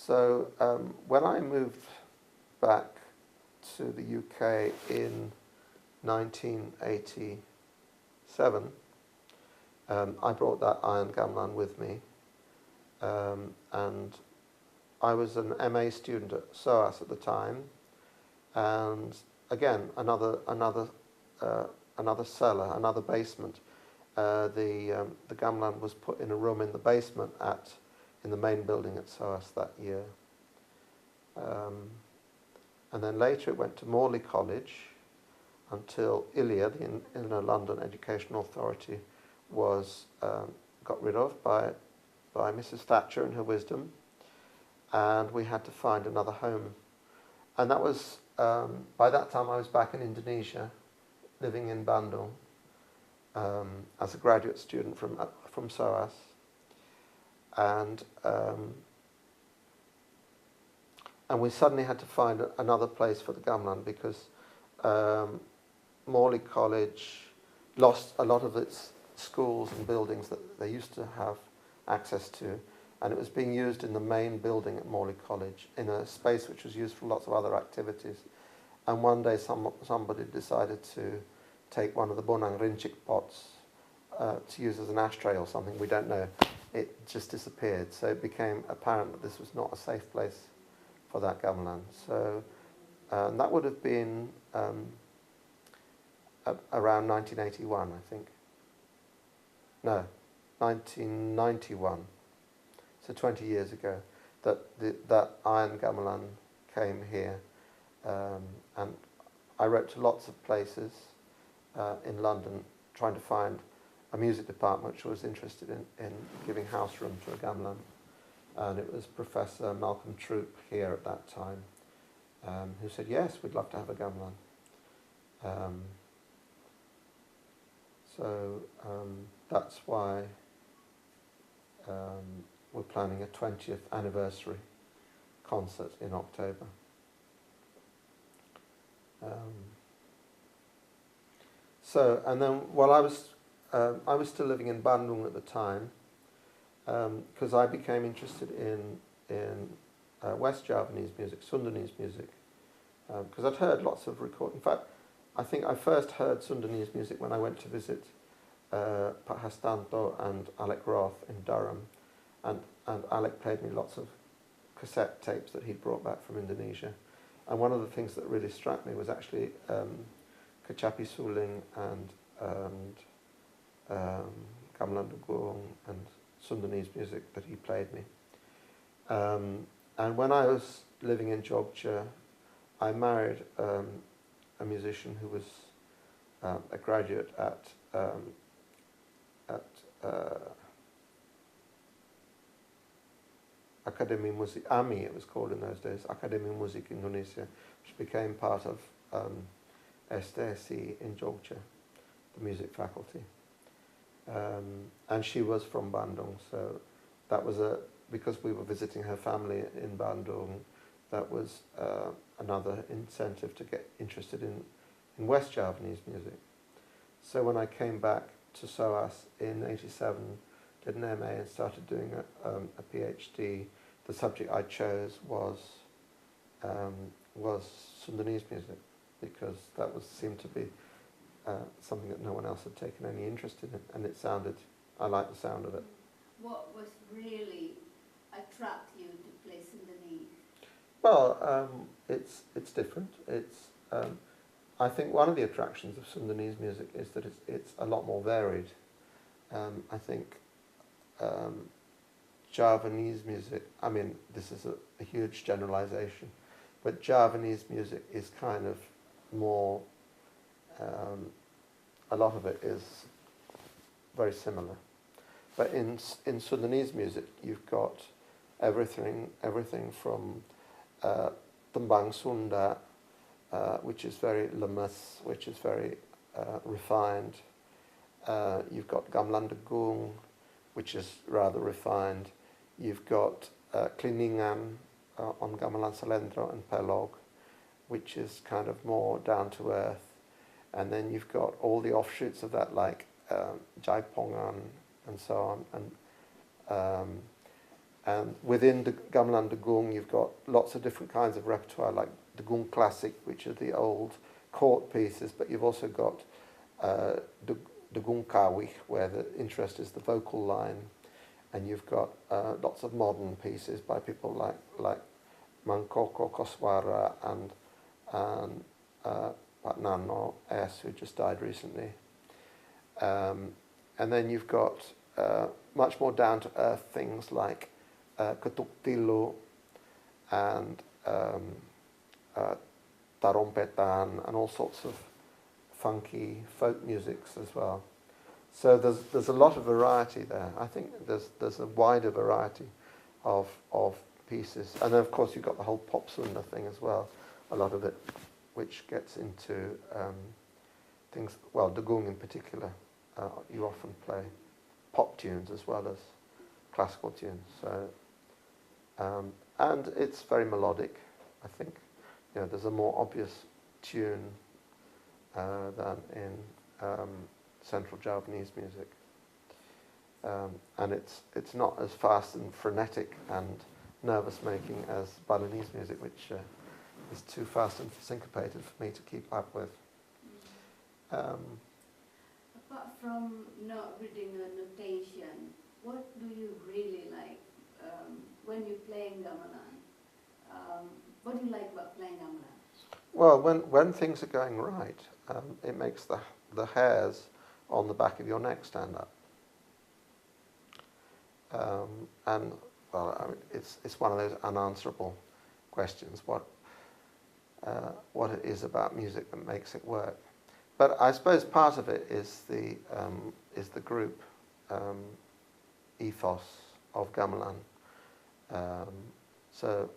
So when I moved back to the UK in 1987, I brought that iron gamelan with me, and I was an MA student at SOAS at the time, and again another cellar, another basement. The gamelan was put in a room in the basement in the main building at SOAS that year, and then later it went to Morley College until ILEA, the Inner London Education Authority, was got rid of by Mrs. Thatcher in her wisdom, and we had to find another home. And that was, by that time I was back in Indonesia, living in Bandung, as a graduate student from SOAS. And we suddenly had to find another place for the gamelan because Morley College lost a lot of its schools and buildings that they used to have access to, and it was being used in the main building at Morley College in a space which was used for lots of other activities. And one day somebody decided to take one of the bonang rincik pots to use as an ashtray or something, we don't know. It just disappeared, so it became apparent that this was not a safe place for that gamelan. So that would have been around 1981, I think. No, 1991. So 20 years ago, that iron gamelan came here, and I wrote to lots of places in London trying to find a music department which was interested in giving house room to a gamelan, and it was Professor Malcolm Troop here at that time who said, yes, we'd love to have a gamelan. So that's why we're planning a 20th anniversary concert in October. So, and then while I was still living in Bandung at the time, because I became interested in West Javanese music, Sundanese music, because I'd heard lots of recordings. In fact, I think I first heard Sundanese music when I went to visit Pak Hastanto and Alec Roth in Durham, and Alec played me lots of cassette tapes that he'd brought back from Indonesia. And one of the things that really struck me was actually Kecapi Suling and Gamelan Dugung and Sundanese music that he played me. And when I was living in Jogja, I married a musician who was a graduate at Academy Musik AMI, it was called in those days, Academy Musik Indonesia, which became part of STSI in Jogja, the music faculty. And she was from Bandung, so that was because we were visiting her family in Bandung, that was another incentive to get interested in West Javanese music. So when I came back to SOAS in '87, did an MA and started doing a PhD, the subject I chose was Sundanese music, because that seemed to be something that no one else had taken any interest in, and I liked the sound of it. What was really attract you to play Sundanese? Well, it's different. I think one of the attractions of Sundanese music is that it's a lot more varied. I think Javanese music, I mean, this is a huge generalization, but Javanese music is kind of more, a lot of it is very similar. But in Sundanese music, you've got everything from Tembang Sunda, which is very lemes, which is very refined. You've got Gamelan Dugung, which is rather refined. You've got Kliningan on Gamelan Selendro and Pelog, which is kind of more down to earth. And then you've got all the offshoots of that, like Jaipongan and so on. And within the Gamelan Degung, you've got lots of different kinds of repertoire, like Degung Classic, which are the old court pieces, but you've also got Degung Kawih, where the interest is the vocal line, and you've got lots of modern pieces by people like Mangkoko Koswara and Pak Nano S, who just died recently. And then you've got much more down-to-earth things like Ketuk Tilo and Tarompetan and all sorts of funky folk musics as well. So there's a lot of variety there. I think there's a wider variety of pieces. And then of course you've got the whole pop sunda thing as well, a lot of it which gets into things, well, Degung in particular, you often play pop tunes as well as classical tunes. So, and it's very melodic, I think. You know, there's a more obvious tune than in Central Javanese music. And it's not as fast and frenetic and nervous-making as Balinese music, which is too fast and syncopated for me to keep up with. Apart from not reading a notation, what do you really like when you're playing gamelan? What do you like about playing gamelan? Well, when things are going right, it makes the hairs on the back of your neck stand up. And well, I mean, it's one of those unanswerable questions. What it is about music that makes it work? But I suppose part of it is the group ethos of gamelan. So,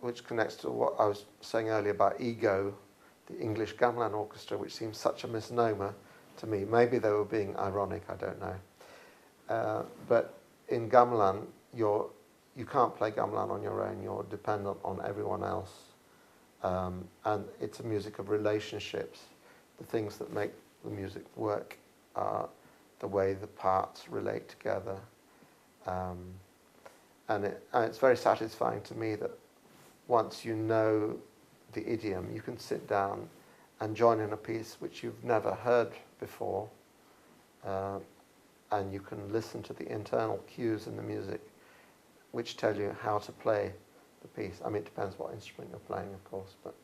which connects to what I was saying earlier about EGO, the English Gamelan Orchestra, which seems such a misnomer to me. Maybe they were being ironic, I don't know. But in gamelan, you can't play gamelan on your own. You're dependent on everyone else. And it's a music of relationships. The things that make the music work are the way the parts relate together. And it's very satisfying to me that once you know the idiom, you can sit down and join in a piece which you've never heard before, and you can listen to the internal cues in the music which tell you how to play the piece. I mean, it depends what instrument you're playing, of course, but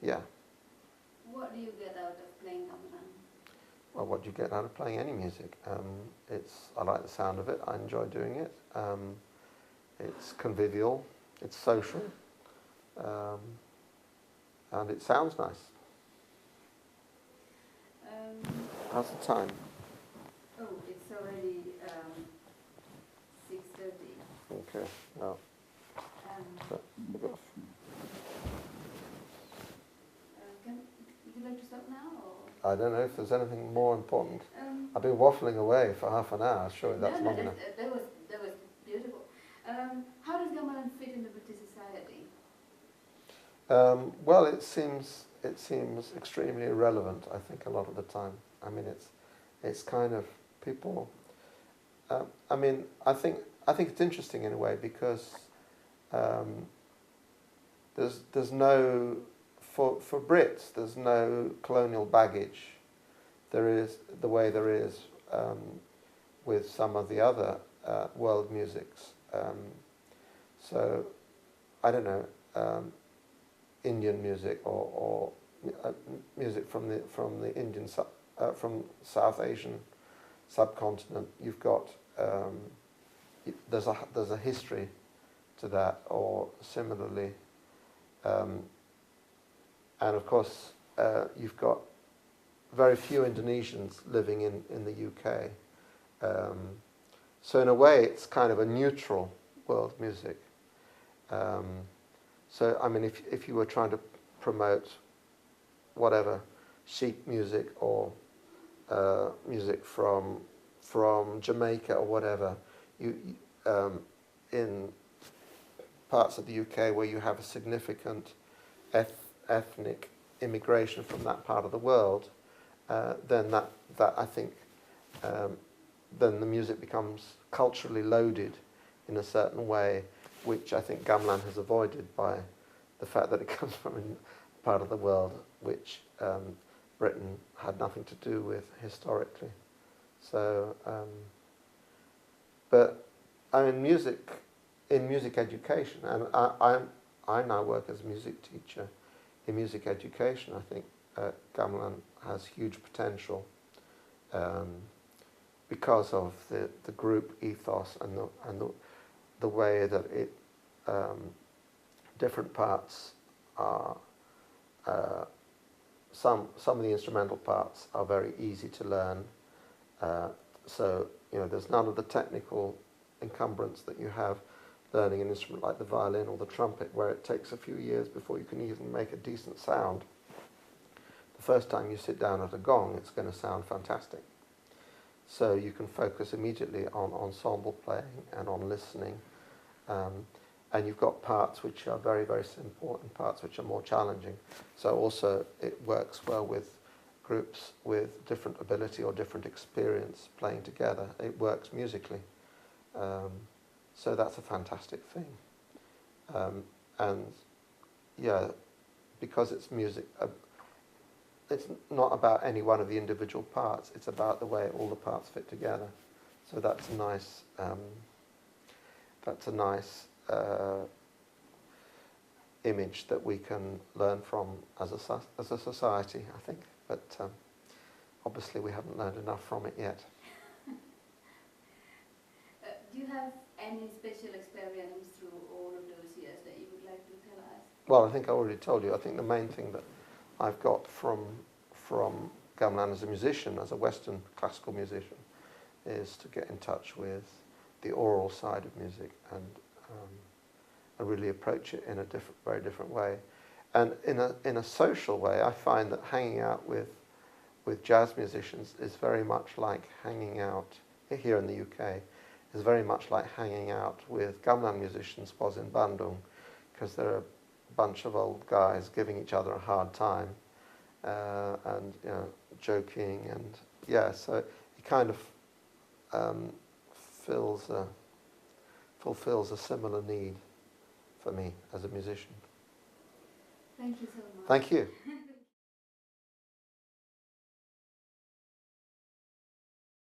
yeah. What do you get out of playing gamelan? Well, what do you get out of playing any music? I like the sound of it. I enjoy doing it. It's convivial. It's social. And it sounds nice. How's the time? Oh, it's already 6:30. Okay. Well, Would you like to stop now? Or? I don't know if there's anything more important. I've been waffling away for half an hour. Surely that's long enough. That was beautiful. How does gamelan fit in the British society? Well, it seems extremely irrelevant, I think, a lot of the time. I mean, it's kind of people. I mean, I think it's interesting in a way because there's no for Brits there's no colonial baggage. There is the way there is with some of the other world musics. So I don't know. Indian music or music from the Indian from South Asian subcontinent. You've got there's a history to that, or similarly, and of course you've got very few Indonesians living in the UK. So in a way, it's kind of a neutral world music. So, I mean, if you were trying to promote whatever, sheep music or music from Jamaica or whatever, you in parts of the UK where you have a significant ethnic immigration from that part of the world, then that I think then the music becomes culturally loaded in a certain way, which I think gamelan has avoided by the fact that it comes from a part of the world which Britain had nothing to do with historically. So, but I mean, in music education, and I now work as a music teacher in music education. I think gamelan has huge potential because of the group ethos and the way that it different parts are. Some of the instrumental parts are very easy to learn. So there's none of the technical encumbrance that you have learning an instrument like the violin or the trumpet, where it takes a few years before you can even make a decent sound. The first time you sit down at a gong, it's going to sound fantastic. So you can focus immediately on ensemble playing and on listening. And you've got parts which are very, very simple and parts which are more challenging. So also it works well with groups with different ability or different experience playing together. It works musically. So that's a fantastic thing. And yeah, because it's music, it's not about any one of the individual parts, it's about the way all the parts fit together. So that's a nice, image that we can learn from as a society, I think. But obviously we haven't learned enough from it yet. Do you have any special experience through all of those years that you would like to tell us? Well, I think I already told you. I think the main thing that I've got from gamelan as a musician, as a Western classical musician, is to get in touch with the oral side of music and really approach it in a very different way. And in a social way, I find that hanging out with jazz musicians is very much like hanging out here in the UK. Is very much like hanging out with gamelan musicians was in Bandung, because they're a bunch of old guys giving each other a hard time and joking, and so it kind of fulfills a similar need for me as a musician. Thank you so much. Thank you.